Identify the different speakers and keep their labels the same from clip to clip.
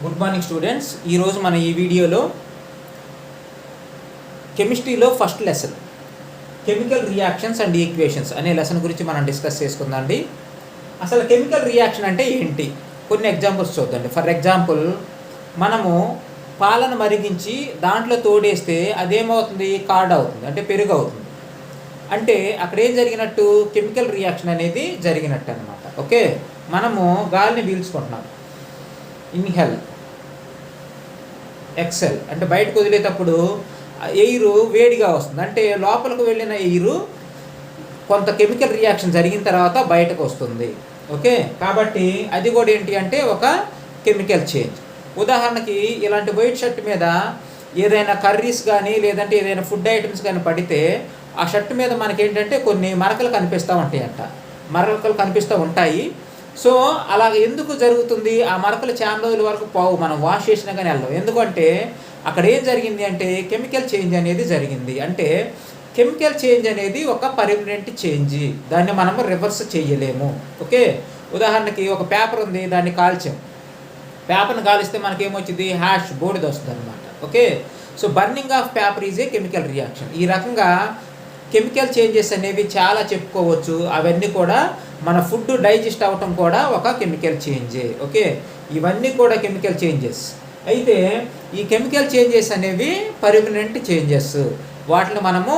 Speaker 1: Good morning students. ఈరోజు మన ఈ వీడియోలో కెమిస్ట్రీలో first lesson chemical reactions and equations అనే లెసన్ గురించి మనం డిస్కస్ చేసుకుందామండి. అసలు కెమికల్ రియాక్షన్ అంటే ఏంటి, కొన్ని ఎగ్జాంపుల్స్ చూద్దండి. ఫర్ ఎగ్జాంపుల్, మనము పాలను మరిగించి దాంట్లో తోడేస్తే అదేమవుతుంది, కార్డ్ అవుతుంది, అంటే పెరుగు అవుతుంది. అంటే అక్కడ ఏం జరిగినట్టు, కెమికల్ రియాక్షన్ అనేది జరిగినట్టు అనమాట. ఓకే, మనము గాలిని పీల్చుకుంటున్నాం, ఇన్హెల్, ఎక్సెల్, అంటే బయటకు వదిలేటప్పుడు ఎయిర్ వేడిగా వస్తుంది, అంటే లోపలికి వెళ్ళిన ఎయిర్ కొంత కెమికల్ రియాక్షన్ జరిగిన తర్వాత బయటకు వస్తుంది. ఓకే, కాబట్టి అది కూడా ఏంటి అంటే ఒక కెమికల్ చేంజ్. ఉదాహరణకి ఇలాంటి వైట్ షర్ట్ మీద ఏదైనా కర్రీస్ కానీ లేదంటే ఏదైనా ఫుడ్ ఐటమ్స్ కానీ పడితే ఆ షర్ట్ మీద మనకేంటంటే కొన్ని మరకలు కనిపిస్తూ ఉంటాయంట, మరకలు కనిపిస్తూ ఉంటాయి. సో అలా ఎందుకు జరుగుతుంది, ఆ మరకలు చాలా రోజుల వరకు పోవు, మనం వాష్ చేసినా కానీ వెళ్ళవు. ఎందుకంటే అక్కడ ఏం జరిగింది అంటే కెమికల్ చేంజ్ అనేది జరిగింది. అంటే కెమికల్ చేంజ్ అనేది ఒక పర్మనెంట్ చేంజ్, దాన్ని మనము రివర్స్ చేయలేము. ఓకే, ఉదాహరణకి ఒక పేపర్ ఉంది, దాన్ని కాల్చాం, పేపర్ని కాలిస్తే మనకేమొచ్చింది, హ్యాష్, బూడిద వస్తుంది అనమాట. Okay, so burning of paper is a chemical reaction. ఈ రకంగా కెమికల్ చేంజెస్ అనేవి చాలా చెప్పుకోవచ్చు. అవన్నీ కూడా మన ఫుడ్ డైజెస్ట్ అవ్వటం కూడా ఒక కెమికల్ చేంజే. ఓకే, ఇవన్నీ కూడా కెమికల్ చేంజెస్. అయితే ఈ కెమికల్ చేంజెస్ అనేవి పర్మనెంట్ చేంజెస్, వాటిని మనము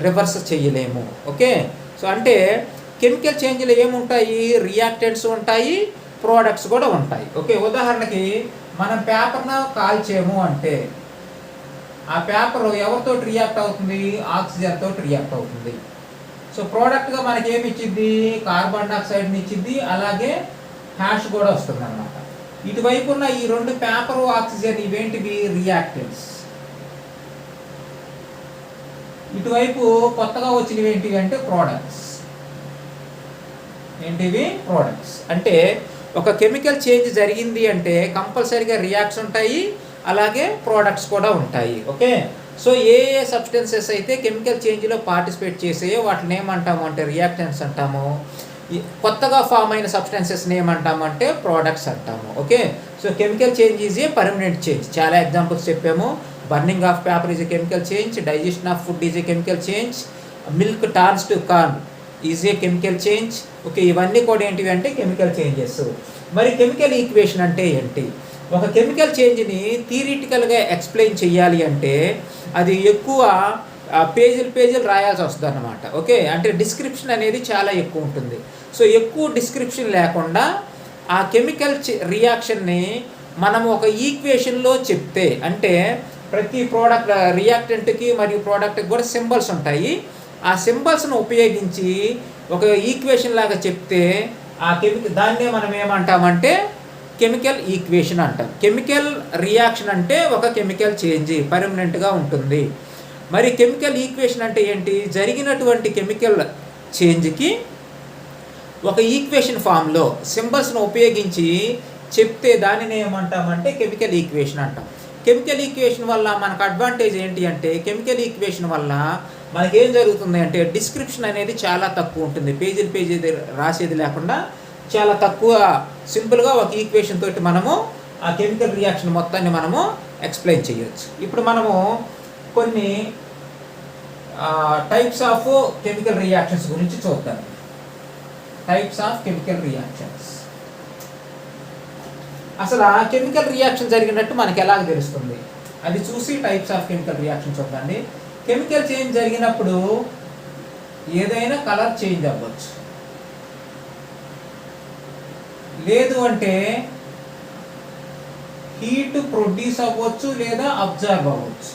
Speaker 1: రివర్స్ చేయలేము. ఓకే, సో అంటే కెమికల్ చేంజ్లు ఏముంటాయి, రియాక్టెంట్స్ ఉంటాయి, ప్రోడక్ట్స్ కూడా ఉంటాయి. ఓకే, ఉదాహరణకి మనం పేపర్ను కాల్చేము అంటే ఆ పేపర్ ఎవరితో రియాక్ట్ అవుతుంది, ఆక్సిజన్ తోటి రియాక్ట్ అవుతుంది. సో ప్రోడక్ట్గా మనకి ఏమి ఇచ్చింది, కార్బన్ డైఆక్సైడ్ని ఇచ్చింది, అలాగే హ్యాష్ కూడా వస్తుంది అన్నమాట. ఇటువైపు ఉన్న ఈ రెండు, పేపర్, ఆక్సిజన్, ఇవేంటివి, రియాక్టెంట్స్. ఇటువైపు కొత్తగా వచ్చినవి ఏంటివి అంటే ప్రోడక్ట్స్. ఏంటివి, ప్రోడక్ట్స్. అంటే ఒక కెమికల్ చేంజ్ జరిగింది అంటే కంపల్సరీగా రియాక్ట్స్ ఉంటాయి, అలాగే ప్రోడక్ట్స్ కూడా ఉంటాయి. ఓకే, సో ఏ సబ్స్టెన్సెస్ అయితే కెమికల్ చేంజ్లో పార్టిసిపేట్ చేసాయో వాటిని ఏమంటాము అంటే రియాక్టెంట్స్ అంటాము. కొత్తగా ఫామ్ అయిన సబ్స్టెన్సెస్ని ఏమంటాము అంటే ప్రోడక్ట్స్ అంటాము. Okay, so chemical change is a permanent change. చాలా ఎగ్జాంపుల్స్ చెప్పాము. Burning of paper is a chemical change, digestion of food is a chemical change, milk turns to corn is a chemical change. Okay, ఇవన్నీ కూడా ఏంటివి అంటే chemical changes. మరి chemical equation అంటే ఏంటి? ఒక కెమికల్ చేంజ్ని థియరిటికల్గా ఎక్స్ప్లెయిన్ చేయాలి అంటే అది ఎక్కువ పేజీలు రాయాల్సి వస్తుంది అన్నమాట. ఓకే, అంటే డిస్క్రిప్షన్ అనేది చాలా ఎక్కువ ఉంటుంది. సో ఎక్కువ డిస్క్రిప్షన్ లేకుండా ఆ కెమికల్ రియాక్షన్ని మనం ఒక ఈక్వేషన్లో చెప్తే, అంటే ప్రతి ప్రోడక్ట్ రియాక్టెంట్కి మరియు ప్రోడక్ట్కి కూడా సింబల్స్ ఉంటాయి. ఆ సింబల్స్ను ఉపయోగించి ఒక ఈక్వేషన్ లాగా చెప్తే ఆ దాన్నే మనం ఏమంటామంటే కెమికల్ ఈక్వేషన్ అంటాం. కెమికల్ రియాక్షన్ అంటే ఒక కెమికల్ చేంజ్ పర్మనెంట్గా ఉంటుంది. మరి కెమికల్ ఈక్వేషన్ అంటే ఏంటి, జరిగినటువంటి కెమికల్ చేంజ్కి ఒక ఈక్వేషన్ ఫామ్లో సింబల్స్ను ఉపయోగించి చెప్తే దానిని ఏమంటామంటే కెమికల్ ఈక్వేషన్ అంటాం. కెమికల్ ఈక్వేషన్ వల్ల మనకు అడ్వాంటేజ్ ఏంటి అంటే, కెమికల్ ఈక్వేషన్ వల్ల మనకేం జరుగుతుంది అంటే డిస్క్రిప్షన్ అనేది చాలా తక్కువ ఉంటుంది. పేజీ రాసేది లేకుండా చాలా తక్కువ సింపుల్గా ఒక ఈక్వేషన్ తోటి మనము ఆ కెమికల్ రియాక్షన్ మొత్తాన్ని మనము ఎక్స్ప్లెయిన్ చేయొచ్చు. ఇప్పుడు మనము కొన్ని టైప్స్ ఆఫ్ కెమికల్ రియాక్షన్స్ గురించి చూద్దాం. Types of chemical reactions. అసలు ఆ కెమికల్ రియాక్షన్ జరిగినట్టు మనకి ఎలాగ తెలుస్తుంది, అది చూసి టైప్స్ ఆఫ్ కెమికల్ రియాక్షన్ చూద్దండి. కెమికల్ చేంజ్ జరిగినప్పుడు ఏదైనా కలర్ చేంజ్ అవ్వచ్చు, లేదు అంటే హీట్ ప్రొడ్యూస్ అవ్వచ్చు లేదా అబ్జర్వ్ అవ్వచ్చు.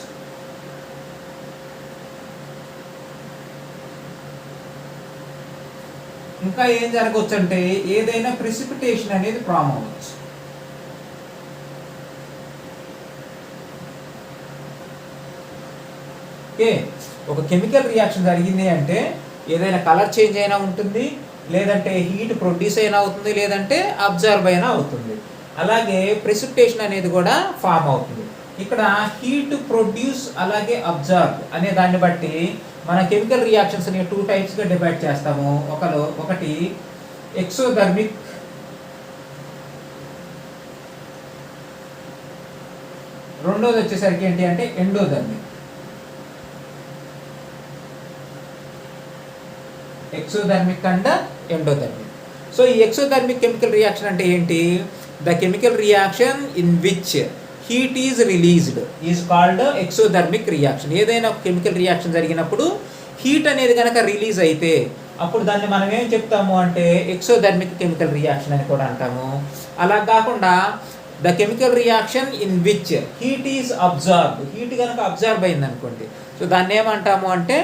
Speaker 1: ఇంకా ఏం జరగవచ్చు అంటే ఏదైనా ప్రెసిపిటేషన్ అనేది ఫామ్ అవ్వచ్చు. ఓకే, ఒక కెమికల్ రియాక్షన్ జరిగింది అంటే ఏదైనా కలర్ చేంజ్ అయినా ఉంటుంది, లేదంటే హీట్ ప్రొడ్యూస్ అయినా అవుతుంది, లేదంటే అబ్జర్వ్ అయినా అవుతుంది. అలాగే ప్రెసిపిటేషన్ అనేది కూడా ఫామ్ అవుతుంది. ఇక్కడ హీట్ ప్రొడ్యూస్ అలాగే అబ్జర్వ్ అనే దాన్ని బట్టి మన కెమికల్ రియాక్షన్స్ని 2 టైప్స్గా డివైడ్ చేస్తాము. ఒకటి ఎక్సోథర్మిక్ రెండోది వచ్చేసరికి ఏంటి అంటే endothermic. Exothermic and endothermic. So ఈ ఎక్సోధర్మిక్ కెమికల్ రియాక్షన్ అంటే ఏంటి? The chemical reaction in which heat is released is called exothermic reaction. ఏదైనా కెమికల్ రియాక్షన్ జరిగినప్పుడు హీట్ అనేది కనుక రిలీజ్ అయితే అప్పుడు దాన్ని మనం ఏం చెప్తాము అంటే ఎక్సోధర్మిక్ కెమికల్ రియాక్షన్ అని కూడా అంటాము. అలా కాకుండా the chemical reaction in which heat is absorb, heat కనుక అబ్జార్బ్ అయింది అనుకోండి, సో దాన్ని ఏమంటాము అంటే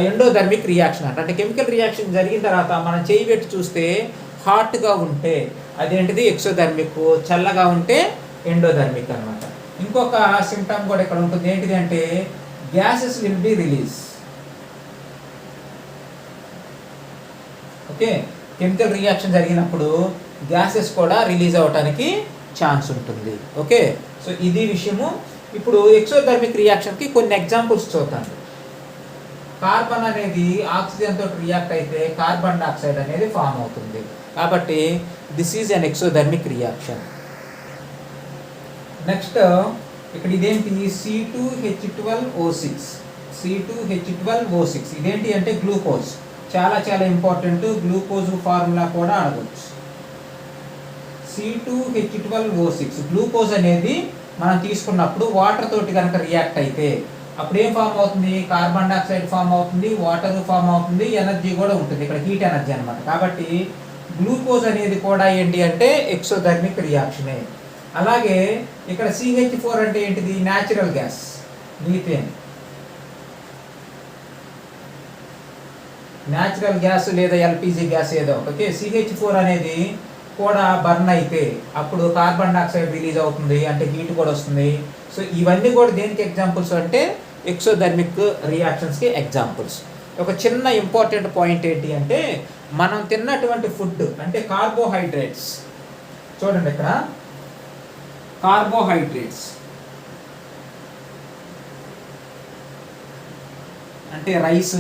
Speaker 1: ఎండోధర్మిక్ రియాక్షన్ అంట. అంటే కెమికల్ రియాక్షన్ జరిగిన తర్వాత మనం చేయి పెట్టి చూస్తే హాట్గా ఉంటే అదేంటిది ఎక్సోధర్మిక్, చల్లగా ఉంటే ఎండోధర్మిక్ అనమాట. ఇంకొక సిమ్టమ్ కూడా ఇక్కడ ఉంటుంది. ఏంటిది అంటే gases will be release. Okay, chemical reaction జరిగినప్పుడు గ్యాసెస్ కూడా రిలీజ్ అవ్వడానికి ఛాన్స్ ఉంటుంది. ఓకే, సో ఇది విషయము. ఇప్పుడు ఎక్సోధర్మిక్ రియాక్షన్కి కొన్ని ఎగ్జాంపుల్స్ చూద్దాం. కార్బన్ అనేది ఆక్సిజన్ తోటి రియాక్ట్ అయితే కార్బన్ డైఆక్సైడ్ అనేది ఫామ్ అవుతుంది. కాబట్టి this is an exothermic reaction. Next ఇక్కడ ఇదేంటి? C2H12O6. C2H12O6 ఇదేంటి అంటే గ్లూకోజ్. చాలా చాలా ఇంపార్టెంట్. గ్లూకోజ్ ఫార్ములా కూడా అడగవచ్చు. C2H12O6 గ్లూకోజ్ అనేది మనం తీసుకున్నప్పుడు వాటర్ తోటి కనుక రియాక్ట్ అయితే అప్పుడు ఏం ఫామ్ అవుతుంది? కార్బన్ డైఆక్సైడ్ ఫామ్ అవుతుంది, వాటర్ ఫామ్ అవుతుంది, ఎనర్జీ కూడా ఉంటుంది. ఇక్కడ హీట్ ఎనర్జీ అనమాట. కాబట్టి గ్లూకోజ్ అనేది కూడా ఏంటి అంటే ఎక్సోధర్మిక్ రియాక్షనే. అలాగే ఇక్కడ CH4 అంటే ఏంటిది? Natural gas, methane. Natural gas లేదా ఎల్పిజి గ్యాస్ ఏదో. ఓకే, CH4 అనేది కూడా బర్న్ అయితే అప్పుడు కార్బన్ డైఆక్సైడ్ రిలీజ్ అవుతుంది, అంటే హీట్ కూడా వస్తుంది. సో ఇవన్నీ కూడా దేనికి ఎగ్జాంపుల్స్ అంటే ఎక్సోధర్మిక్ రియాక్షన్స్కి ఎగ్జాంపుల్స్. ఒక చిన్న ఇంపార్టెంట్ పాయింట్ ఏంటి అంటే మనం తిన్నటువంటి ఫుడ్ అంటే కార్బోహైడ్రేట్స్. చూడండి ఇక్కడ కార్బోహైడ్రేట్స్ అంటే రైస్,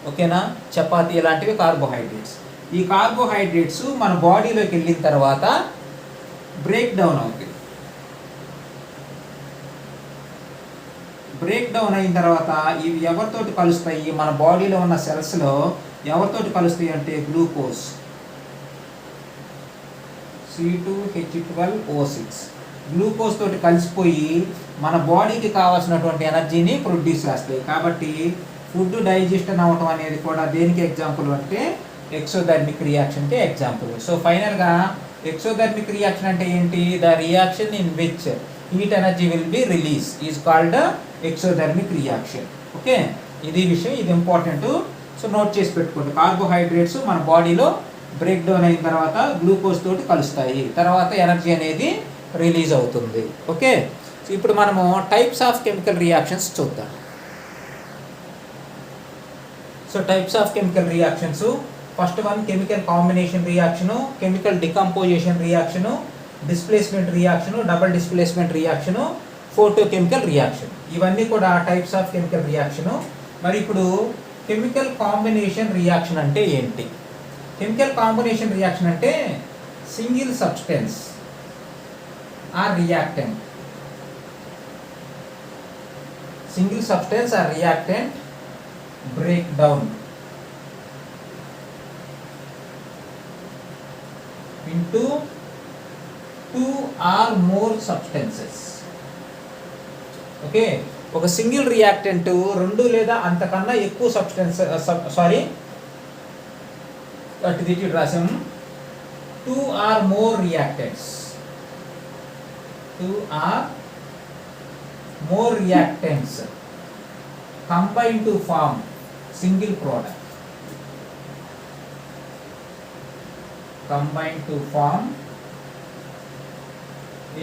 Speaker 1: ఓకేనా, చపాతీ ఇలాంటివి కార్బోహైడ్రేట్స్. ఈ కార్బోహైడ్రేట్స్ మన బాడీలోకి వెళ్ళిన తర్వాత బ్రేక్ డౌన్ అవుతాయి. బ్రేక్ డౌన్ అయిన తర్వాత ఇవి ఎవరితోటి కలుస్తాయి? మన బాడీలో ఉన్న సెల్స్లో ఎవరితోటి కలుస్తాయి అంటే గ్లూకోజ్, C2H12O6 గ్లూకోజ్ తోటి కలిసిపోయి మన బాడీకి కావాల్సినటువంటి ఎనర్జీని ప్రొడ్యూస్ చేస్తాయి. కాబట్టి ఫుడ్ డైజెషన్ అవ్వటం అనేది కూడా దేనికి ఎగ్జాంపుల్ అంటే ఎక్సోధర్మిక్ రియాక్షన్కి ఎగ్జాంపుల్. సో ఫైనల్గా ఎక్సోధర్మిక్ రియాక్షన్ అంటే ఏంటి? The reaction in which heat energy will be release is called exothermic reaction. Okay, ఇది విషయం, ఇది ఇంపార్టెంట్. సో నోట్ చేసి పెట్టుకోండి. కార్బోహైడ్రేట్స్ మన బాడీలో బ్రేక్ డౌన్ అయిన తర్వాత గ్లూకోజ్ తోటి కలుస్తాయి, తర్వాత ఎనర్జీ అనేది రిలీజ్ అవుతుంది. ఓకే, సో ఇప్పుడు మనము టైప్స్ ఆఫ్ కెమికల్ రియాక్షన్స్ చూద్దాం. So types of chemical reactions, first one chemical combination reaction, chemical decomposition reaction, displacement reaction, double displacement reaction, photochemical reaction. ఇవన్నీ కూడా టైప్స్ ఆఫ్ కెమికల్ రియాక్షను. మరి ఇప్పుడు chemical combination reaction అంటే ఏంటి? Chemical combination reaction అంటే single substance or reactant, single substance or reactant break down into two or more substances. Okay, ఒక single reactant రెండు లేదా అంతకన్నా ఎక్కువ సబ్స్టెన్స్ అటు రాసాము. Two or more reactants, two or more reactants combine to form single product, combine to form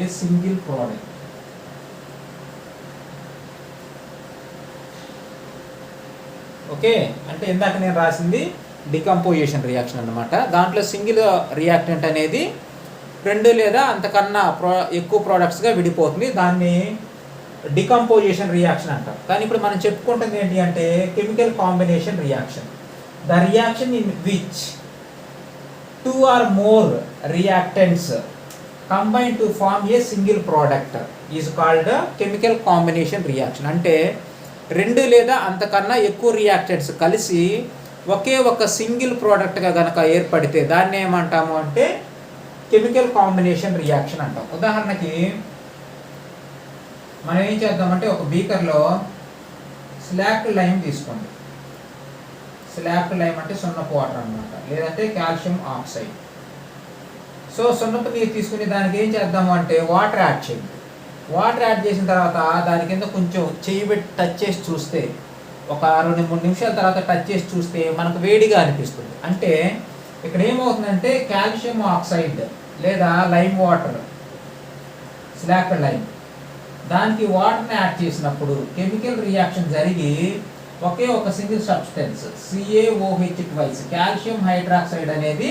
Speaker 1: a single product. Okay, అంటే ఇందాక నేను రాసింది డికంపోజిషన్ రియాక్షన్ అన్నమాట. దాంట్లో సింగిల్ రియాక్టెంట్ అనేది రెండు లేదా అంతకన్నా ఎక్కువ ప్రోడక్ట్స్గా విడిపోతుంది. దాన్ని డికంపోజిషన్ రియాక్షన్ అంటారు. కానీ ఇప్పుడు మనం చెప్పుకుంటుంది ఏంటి అంటే chemical combination reaction. The reaction in which two or more reactants combine to form a single product is called chemical combination reaction. అంటే 2 లేదా అంతకన్నా ఎక్కువ రియాక్టెంట్స్ కలిసి ఒకే ఒక సింగిల్ ప్రోడక్ట్గా కనుక ఏర్పడితే దాన్ని ఏమంటాము అంటే కెమికల్ కాంబినేషన్ రియాక్షన్ అంటాం. ఉదాహరణకి మనం ఏం చేద్దామంటే ఒక బీకర్లో స్లాక్ లైమ్ తీసుకోండి. స్లాక్ లైమ్ అంటే సున్నపు వాటర్ అనమాట, లేదంటే కాల్షియం ఆక్సైడ్. సో సున్నపు నీరు తీసుకుని దానికి ఏం చేద్దాము అంటే వాటర్ యాడ్ చేయండి. వాటర్ యాడ్ చేసిన తర్వాత దాని కింద కొంచెం చెయ్యి పెట్టి టచ్ చేసి చూస్తే, ఒక 2-3 నిమిషాల తర్వాత టచ్ చేసి చూస్తే మనకు వేడిగా అనిపిస్తుంది. అంటే ఇక్కడ ఏమవుతుందంటే కాల్షియం ఆక్సైడ్ లేదా లైమ్ వాటర్, స్లాక్ లైమ్, దానికి వాటర్ని యాడ్ చేసినప్పుడు కెమికల్ రియాక్షన్ జరిగి ఒకే ఒక single substance CaOH calcium hydroxide అనేది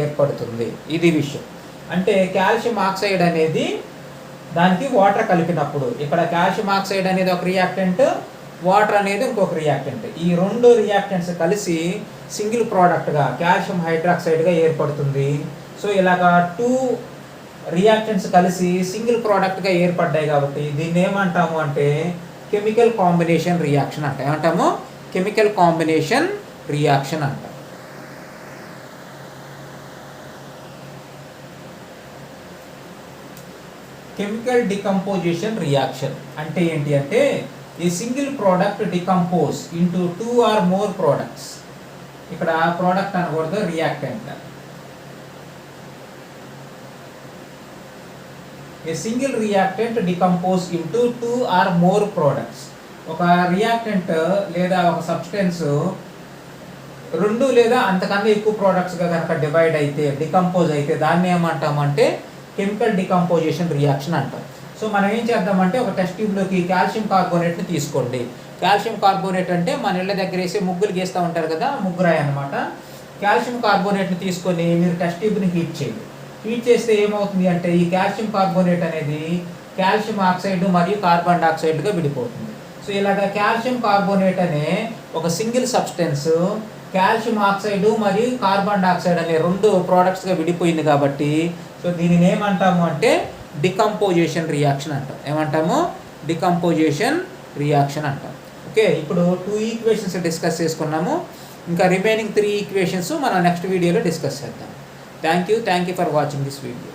Speaker 1: ఏర్పడుతుంది. ఇది విషయం. అంటే కాల్షియం ఆక్సైడ్ అనేది దానికి వాటర్ కలిపినప్పుడు, ఇక్కడ కాల్షియం ఆక్సైడ్ అనేది ఒక రియాక్టెంట్, వాటర్ అనేది ఇంకొక రియాక్టెంట్. ఈ 2 రియాక్టెంట్స్ కలిసి సింగిల్ ప్రోడక్ట్గా కాల్షియం హైడ్రాక్సైడ్గా ఏర్పడుతుంది. సో ఇలాగా 2 రియాక్టెంట్స్ కలిసి సింగిల్ ప్రోడక్ట్గా ఏర్పడ్డాయి కాబట్టి దీన్ని ఏమంటాము అంటే కెమికల్ కాంబినేషన్ రియాక్షన్ అంటాం. ఏమంటాము? కెమికల్ కాంబినేషన్ రియాక్షన్ అంటాం. కెమికల్ డికంపోజిషన్ రియాక్షన్ అంటే ఏంటి అంటే ఈ single product decompose into 2 or more products. ఇక్కడ ప్రోడక్ట్ అనకూడదు, reactant. A single reactant decompose into 2 or more products. ఒక రియాక్టెంట్ లేదా ఒక సబ్స్టెన్స్ 2 లేదా అంతకన్నా ఎక్కువ ప్రోడక్ట్స్గా కనుక డివైడ్ అయితే, డికంపోజ్ అయితే దాన్ని ఏమంటామంటే కెమికల్ డికంపోజిషన్ రియాక్షన్ అంటాం. సో మనం ఏం చేద్దామంటే ఒక టెస్ట్ ట్యూబ్లోకి కాల్షియం కార్బోనేట్ని తీసుకోండి. కాల్షియం కార్బోనేట్ అంటే మన ఇళ్ళ దగ్గర వేసి ముగ్గులు గీస్తూ ఉంటారు కదా, ముగ్గురాయి అనమాట. కాల్షియం కార్బోనేట్ని తీసుకొని మీరు టెస్ట్ ట్యూబ్ని హీట్ చేయండి. హీట్ చేస్తే ఏమవుతుంది అంటే ఈ కాల్షియం కార్బోనేట్ అనేది కాల్షియం ఆక్సైడ్ మరియు కార్బన్ డైఆక్సైడ్గా విడిపోతుంది. సో ఇలాగ కాల్షియం కార్బోనేట్ అనే ఒక సింగిల్ సబ్స్టెన్స్ కాల్షియం ఆక్సైడ్ మరియు కార్బన్ డైఆక్సైడ్ అనే 2 ప్రోడక్ట్స్గా విడిపోయింది కాబట్టి సో దీనిని ఏమంటాము అంటే డికంపోజిషన్ రియాక్షన్ అంటాం. ఏమంటాము? డికంపోజిషన్ రియాక్షన్ అంటాం. ఓకే, ఇప్పుడు 2 ఈక్వేషన్స్ డిస్కస్ చేసుకున్నాము. ఇంకా రిమైనింగ్ 3 ఈక్వేషన్స్ మనం నెక్స్ట్ వీడియోలో డిస్కస్ చేద్దాం. Thank you for watching this video.